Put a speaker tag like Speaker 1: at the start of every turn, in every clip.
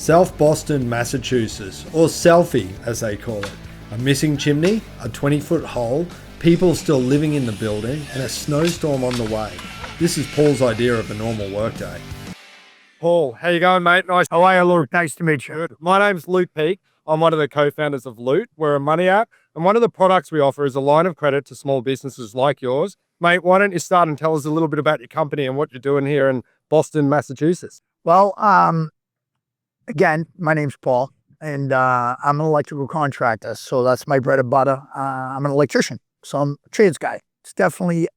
Speaker 1: South Boston, Massachusetts, or Selfie as they call it. A missing chimney, a 20-foot hole, people still living in the building, and a snowstorm on the way. This is Paul's idea of a normal workday.
Speaker 2: Paul, how you going, mate? Nice.
Speaker 3: How are you, Luke? Nice to meet you.
Speaker 2: Good. My name's Luke Peake. I'm one of the co-founders of Loot. We're a money app, and one of the products we offer is a line of credit to small businesses like yours. Mate, why don't you start and tell us a little bit about your company and what you're doing here in Boston, Massachusetts?
Speaker 3: Well, again, my name's Paul, and I'm an electrical contractor, so that's my bread and butter. I'm an electrician, so I'm a trades guy. It's definitely a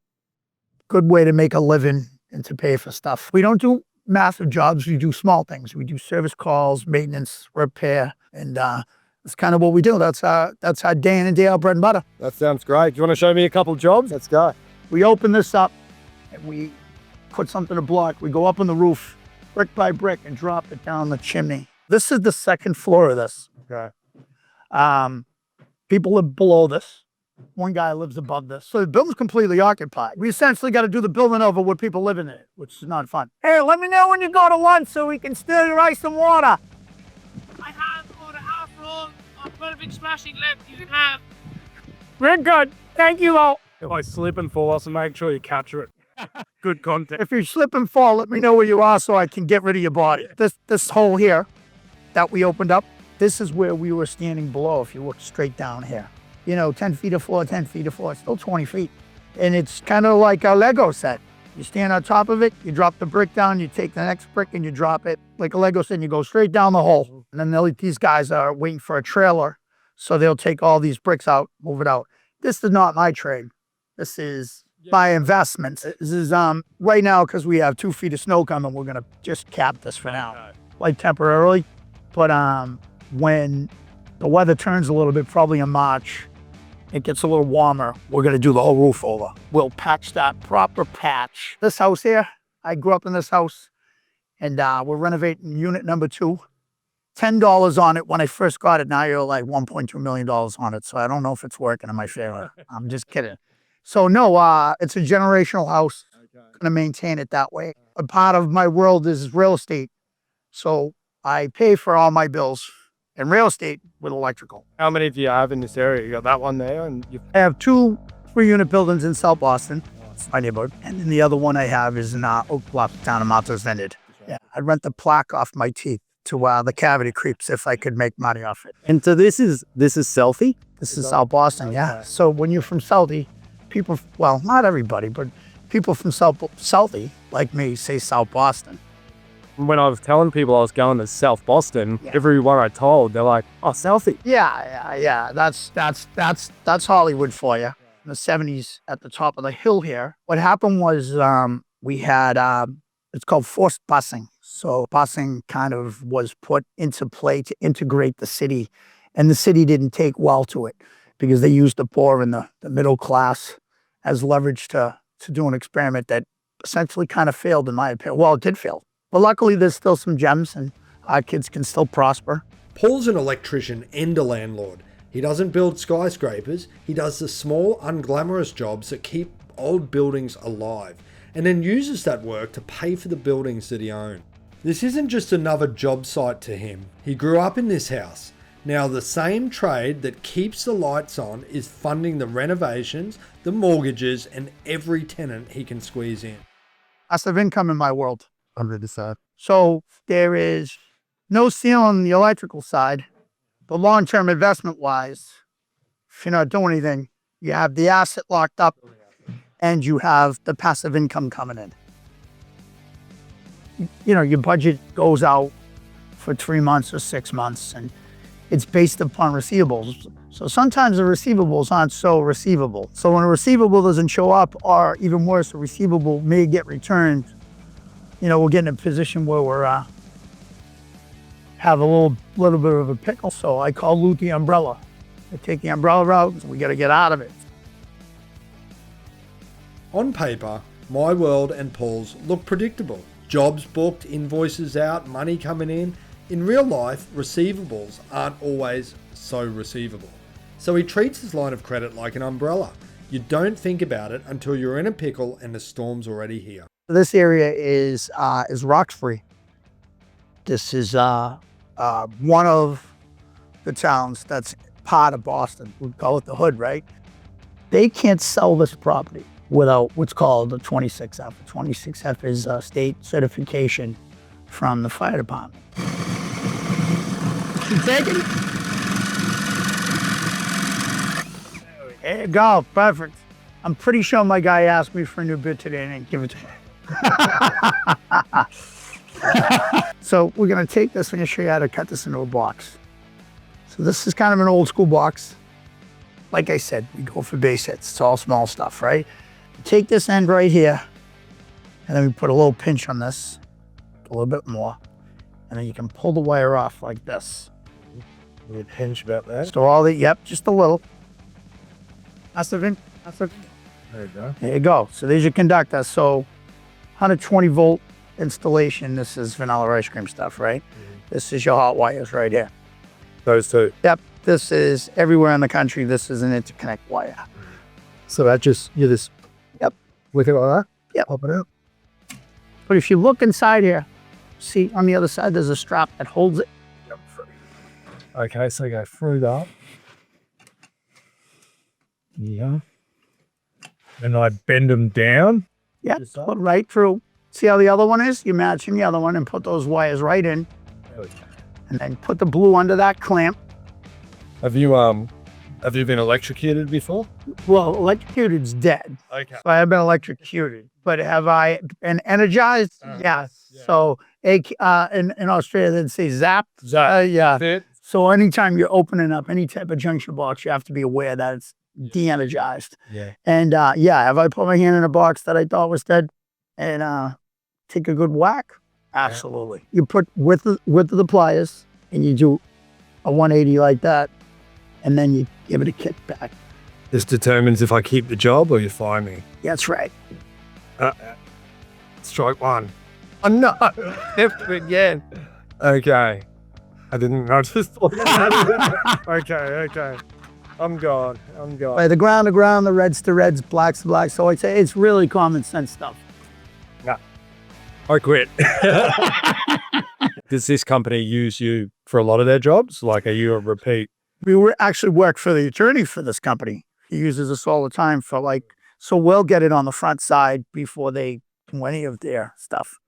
Speaker 3: good way to make a living and to pay for stuff. We don't do massive jobs. We do small things. We do service calls, maintenance, repair, and that's kind of what we do. That's our day in and day out bread and butter.
Speaker 2: That sounds great. Do you want to show me a couple jobs? Let's go.
Speaker 3: We open this up and we put something to block. We go up on the roof, brick by brick, and drop it down the chimney. This is the second floor of this.
Speaker 2: Okay.
Speaker 3: People live below this. One guy lives above this. So the building's completely occupied. We essentially got to do the building over with people living in it, which is not fun. Hey, let me know when you go to lunch so we can stir your ice and water.
Speaker 4: I have for the half roll of perfect smashing left you have.
Speaker 3: We're good. Thank you, all.
Speaker 2: If I slip and fall, also make sure you capture it. Good content.
Speaker 3: If you slip and fall, let me know where you are so I can get rid of your body. This hole here that we opened up, this is where we were standing below if you look straight down here. You know, 10 feet of floor, 10 feet of floor, still 20 feet. And it's kind of like a Lego set. You stand on top of it, you drop the brick down, you take the next brick and you drop it. Like a Lego set, and you go straight down the hole. And then these guys are waiting for a trailer, so they'll take all these bricks out, move it out. This is not my trade. This is my investment. This is right now, because we have 2 feet of snow coming, we're gonna just cap this for now, like temporarily. But when the weather turns a little bit, probably in March, it gets a little warmer, we're gonna do the whole roof over. We'll patch that proper patch. This house here, I grew up in this house, and we're renovating unit number 2. $10 on it when I first got it. Now you're like $1.2 million on it. So I don't know if it's working in my favor. I'm just kidding. So no, it's a generational house. Gonna maintain it that way. A part of my world is real estate. So I pay for all my bills in real estate with electrical.
Speaker 2: How many do you have in this area? You got that one there, and
Speaker 3: I have 2 3-unit buildings in South Boston. It's my neighborhood. And then the other one I have is in Oak Bluff, town of Martha's Vineyard. Yeah, I rent the plaque off my teeth to the cavity creeps if I could make money off it.
Speaker 5: And so this is Selfie?
Speaker 3: This is South Boston, yeah. So when you're from Southie, people, well, not everybody, but people from Southie, like me, say South Boston.
Speaker 2: when I was telling people I was going to South Boston, everyone I told, they're like, "Oh, Southie."
Speaker 3: Yeah. That's Hollywood for you. In the 70s, at the top of the hill here, what happened was we had it's called forced busing. So busing kind of was put into play to integrate the city, and the city didn't take well to it because they used the poor and the middle class as leverage to do an experiment that essentially kind of failed, in my opinion. Well, it did fail. But luckily, there's still some gems, and our kids can still prosper.
Speaker 1: Paul's an electrician and a landlord. He doesn't build skyscrapers. He does the small, unglamorous jobs that keep old buildings alive, and then uses that work to pay for the buildings that he owns. This isn't just another job site to him. He grew up in this house. Now, the same trade that keeps the lights on is funding the renovations, the mortgages, and every tenant he can squeeze in.
Speaker 3: Passive income in my world.
Speaker 5: Under the side.
Speaker 3: So there is no ceiling on the electrical side, but long-term investment-wise, if you're not doing anything, you have the asset locked up and you have the passive income coming in. You know, your budget goes out for 3 months or 6 months, and it's based upon receivables. So sometimes the receivables aren't so receivable. So when a receivable doesn't show up, or even worse, a receivable may get returned, you know, we're getting in a position where we're have a little bit of a pickle. So I call Loot the umbrella. I take the umbrella out, we got to get out of it.
Speaker 1: On paper, my world and Paul's look predictable. Jobs booked, invoices out, money coming in. In real life, receivables aren't always so receivable. So he treats his line of credit like an umbrella. You don't think about it until you're in a pickle and the storm's already here.
Speaker 3: This area is rock free. This is a one of the towns that's part of Boston. We call it the hood, right? They can't sell this property without what's called the 26F. The 26F is a state certification from the fire department. You taking it? There you go, perfect. I'm pretty sure my guy asked me for a new bid today and I didn't give it to him. So we're gonna take this, I'm gonna show you how to cut this into a box. So this is kind of an old school box. Like I said, we go for base hits. It's all small stuff, right? Take this end right here, and then we put a little pinch on this, a little bit more, and then you can pull the wire off like this.
Speaker 2: You pinch about that.
Speaker 3: So all the, yep, just a little. That's the,
Speaker 2: There you go.
Speaker 3: there you go. So there's your conductor. So 120 volt installation. This is vanilla ice cream stuff, right? This is your hot wires right here.
Speaker 2: Those two.
Speaker 3: Yep. This is everywhere in the country. This is an interconnect wire.
Speaker 5: So that just, you just
Speaker 3: Yep.
Speaker 5: with it like that?
Speaker 3: Yep.
Speaker 5: Pop it out.
Speaker 3: But if you look inside here, see on the other side, there's a strap that holds it.
Speaker 5: Okay, so go through that. Yeah.
Speaker 2: And I bend them down.
Speaker 3: Yep.
Speaker 5: Just that?
Speaker 3: Put right through. See how the other one is? You match in the other one and put those wires right in.
Speaker 5: There we go.
Speaker 3: And then put the blue under that clamp.
Speaker 2: Have you been electrocuted before?
Speaker 3: Well, electrocuted's dead.
Speaker 2: Okay.
Speaker 3: So I have been electrocuted. But have I been energized? Yeah.
Speaker 2: yeah.
Speaker 3: So in Australia, they'd say zapped. Yeah.
Speaker 2: Fit.
Speaker 3: So anytime you're opening up any type of junction box, you have to be aware that it's de-energized.
Speaker 2: Yeah.
Speaker 3: And yeah, have I put my hand in a box that I thought was dead and take a good whack? Absolutely. You put with the pliers and you do a 180 like that, and then you give it a kick back.
Speaker 2: This determines if I keep the job or you fire me.
Speaker 3: That's right.
Speaker 2: Strike one. Oh no! Never again. Okay. I didn't notice. Okay. I'm gone.
Speaker 3: By the ground to ground, the reds to reds, blacks to blacks. So I'd say it's really common sense stuff.
Speaker 2: I quit. Does this company use you for a lot of their jobs? Like, are you a repeat?
Speaker 3: We actually work for the attorney for this company. He uses us all the time for so we'll get it on the front side before they do any of their stuff.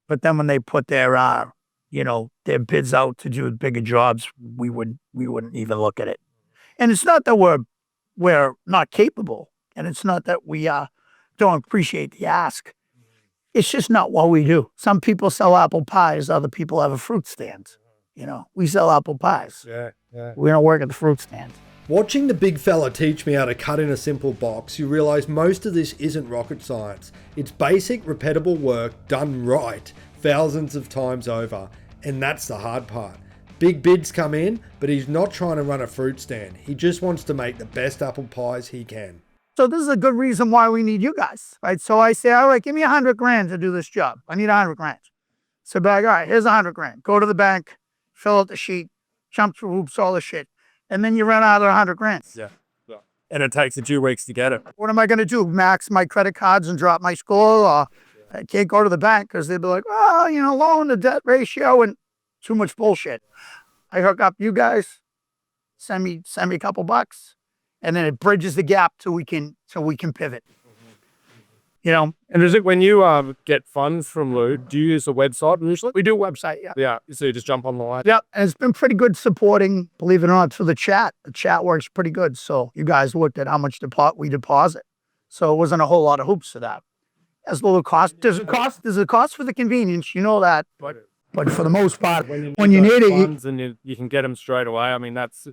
Speaker 3: But then when they put their their bids out to do bigger jobs, we wouldn't even look at it. And it's not that we're not capable, and it's not that we don't appreciate the ask. It's just not what we do. Some people sell apple pies, other people have a fruit stand. We sell apple pies.
Speaker 2: Yeah.
Speaker 3: We don't work at the fruit stand.
Speaker 1: Watching the big fella teach me how to cut in a simple box, you realise most of this isn't rocket science. It's basic, repeatable work done right thousands of times over, and that's the hard part. Big bids come in, but he's not trying to run a fruit stand. He just wants to make the best apple pies he can.
Speaker 3: So this is a good reason why we need you guys, right? So I say, all right, give me $100,000 to do this job. I need $100,000. So be like, all right, here's $100,000. Go to the bank, fill out the sheet, jump through hoops, all the shit. And then you run out of $100,000.
Speaker 2: Yeah. And it takes 2 weeks to get it.
Speaker 3: What am I going to do? Max my credit cards and drop my score? Or I can't go to the bank because they'd be like, oh, loan to debt ratio and too much bullshit. I hook up you guys, send me a couple bucks, and then it bridges the gap till we can pivot. And
Speaker 2: is it when you get funds from Loot, do you use a website usually?
Speaker 3: we do a website, yeah.
Speaker 2: Yeah. So you just jump online.
Speaker 3: Yeah, and it's been pretty good supporting, believe it or not, through the chat. The chat works pretty good. So you guys looked at how much we deposit. So it wasn't a whole lot of hoops for that. There's a little cost. There's a cost for the convenience, you know that. But for the most part, when you need it,
Speaker 2: funds and you can get them straight away. I mean, that's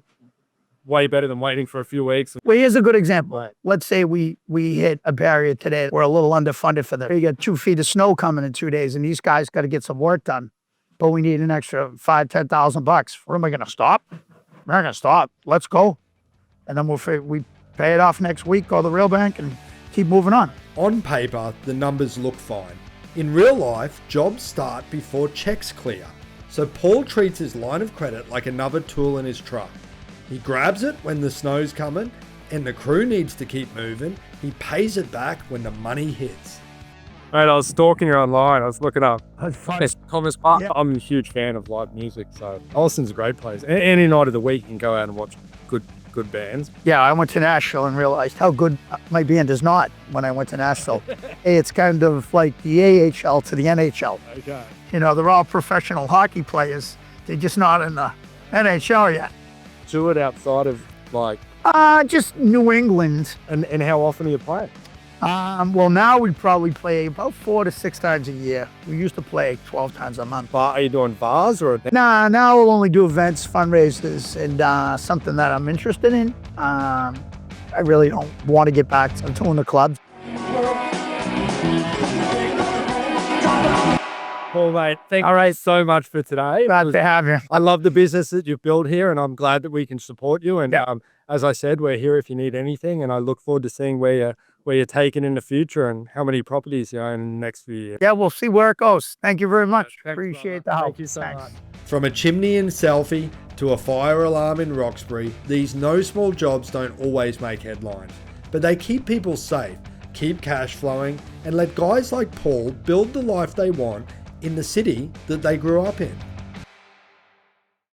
Speaker 2: way better than waiting for a few weeks.
Speaker 3: well, here's a good example. Let's say we hit a barrier today. We're a little underfunded for that. You got 2 feet of snow coming in 2 days, and these guys got to get some work done. But we need an extra $5,000-$10,000. What am I going to stop? We're not going to stop. Let's go. And then we pay it off next week, go to the real bank, and keep moving on.
Speaker 1: On paper, the numbers look fine. In real life, jobs start before checks clear. So Paul treats his line of credit like another tool in his truck. He grabs it when the snow's coming and the crew needs to keep moving. He pays it back when the money hits.
Speaker 2: Mate, I was stalking her online. I was looking up
Speaker 3: That's fun.
Speaker 2: Best Commerce Park.
Speaker 3: Yeah.
Speaker 2: I'm a huge fan of live music, so Austin's a great place. Any night of the week you can go out and watch good bands.
Speaker 3: Yeah, I went to Nashville and realized how good my band is not when I went to Nashville. It's kind of like the AHL to the NHL.
Speaker 2: Okay.
Speaker 3: You know, they're all professional hockey players. They're just not in the NHL yet.
Speaker 2: Do it outside of like,
Speaker 3: Just New England.
Speaker 2: and how often are you playing?
Speaker 3: Well, now we probably play about 4 to 6 times a year. We used to play 12 times a month.
Speaker 2: Bar, are you doing bars or?
Speaker 3: Nah, now we'll only do events, fundraisers, and something that I'm interested in. I really don't want to get back to doing the clubs.
Speaker 2: Paul, mate, thank you so much for today.
Speaker 3: Glad to have you.
Speaker 2: I love the business that you've built here, and I'm glad that we can support you. And
Speaker 3: Yeah.
Speaker 2: as I said, we're here if you need anything, and I look forward to seeing where you're taking in the future and how many properties you own in the next few years.
Speaker 3: Yeah, we'll see where it goes. Thank you very much.
Speaker 2: Thanks,
Speaker 3: Appreciate
Speaker 2: brother.
Speaker 3: the help.
Speaker 2: Thank you so
Speaker 3: Thanks.
Speaker 2: much.
Speaker 1: From a chimney in Selfie to a fire alarm in Roxbury, these no small jobs don't always make headlines, but they keep people safe, keep cash flowing, and let guys like Paul build the life they want in the city that they grew up in.